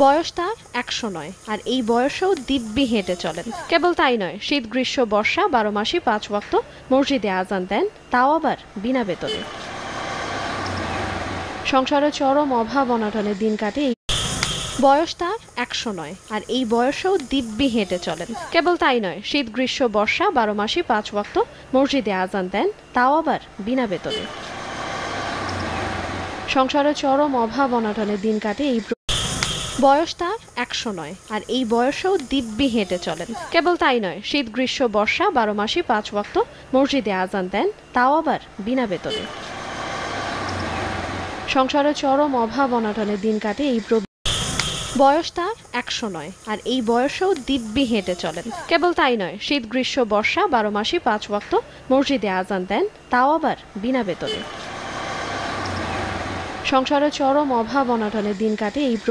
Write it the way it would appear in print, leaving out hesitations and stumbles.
বয়স তার ১০০ নয়, আর এই বয়সেও দিব্যি হেঁটে চলেন। কেবল তাই নয়, শীত গ্রীষ্ম বর্ষা ১২ মাসই ৫ ওয়াক্ত মসজিদে আজান দেন, তাও আবার বিনা বেতনে। সংসারে চরম অভাব অনটনের দিন কাটে এই বয়স তার ১০০ নয়, আর এই বয়সেও দিব্যি হেঁটে চলেন। কেবল তাই নয়, শীত গ্রীষ্ম বর্ষা ১২ মাসই ৫ ওয়াক্ত মসজিদে আজান দেন, তাও আবার বিনা বেতনে। সংসারে চরম অভাব অনটনের দিন কাটে এই বয়স তার ১০০ নয়, আর এই বয়সেও দিব্যি হেঁটে চলেন। কেবল তাই নয়, শীত গ্রীষ্ম বর্ষা ১২ মাসই ৫ ওয়াক্ত মসজিদে আজান দেন, তাও আবার বিনা বেতনে। সংসারে চরম অভাব অনটনের দিন কাটে এই বয়স তার ১০০ নয়, আর এই বয়সেও দিব্যি হেঁটে চলেন। কেবল তাই নয়, শীত গ্রীষ্ম বর্ষা ১২ মাসই ৫ ওয়াক্ত মসজিদে আজান দেন, তাও আবার বিনা বেতনে। সংসারে চরম অভাব অনটনের দিন কাটে এই